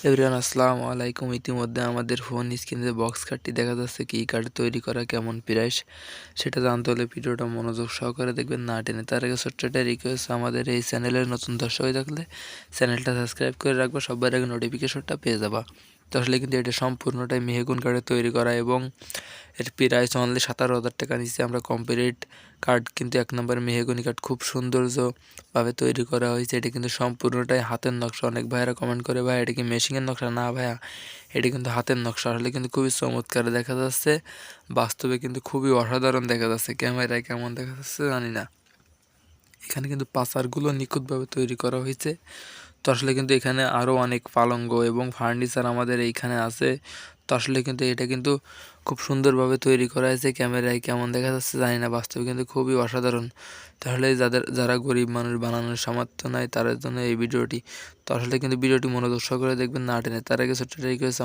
Everyone আসসালামু আলাইকুম। ইতিমধ্যে আমাদের ফোন স্ক্রিনে বক্স কার্ডটি দেখা যাচ্ছে, কি কার্ড তৈরি করা, কেমন প্রাইস সেটা জানতে হলে ভিডিওটা মনোযোগ সহকারে দেখবেন, না টেনে। তার আগে ছোট্ট একটা রিকোয়েস্ট, আমাদের এই চ্যানেলের নতুন দর্শক হয়ে থাকলে চ্যানেলটা সাবস্ক্রাইব করে রাখবো, সবার আগে নোটিফিকেশনটা পেয়ে যাবা। তো আসলে কিন্তু এটা সম্পূর্ণটাই মেহগুন কাঠে তৈরি করা এবং এর প্রাইস অনলি 17,000 টাকা নিচ্ছে। আমরা কমপ্লিট কাঠ কিন্তু 1 নম্বর মেহগনি কাঠ খুব সৌন্দর্যভাবে তৈরি করা হয়েছে। এটা কিন্তু সম্পূর্ণটাই হাতের নকশা। অনেক ভাইয়েরা কমেন্ট করে, ভাই এটা কি মেশিনের নকশা? না ভাইয়া, এটা কিন্তু হাতের নকশা। আসলে কিন্তু খুবই চমৎকার দেখা যাচ্ছে, বাস্তবে কিন্তু খুবই অসাধারণ দেখা যাচ্ছে। ক্যামেরায় কেমন দেখা যাচ্ছে জানি না। এখানে কিন্তু পাচারগুলো নিখুঁতভাবে তৈরি করা হয়েছে। তো আসলে কিন্তু এখানে আরও অনেক পালঙ্ক এবং ফার্নিচার আমাদের এইখানে আছে। তো আসলে কিন্তু এটা কিন্তু খুব সুন্দরভাবে তৈরি করা হয়েছে। ক্যামেরায় কেমন দেখা যাচ্ছে জানি না, বাস্তবে কিন্তু খুবই অসাধারণ। তাহলে যারা গরিব মানুষ, বানানোর সামর্থ্য নাই, তাদের জন্য এই ভিডিওটি। তো আসলে কিন্তু ভিডিওটি মনোযোগ সহকারে দেখবেন, না টেনে। তার আগে ছোট্ট রিকোয়েস্ট,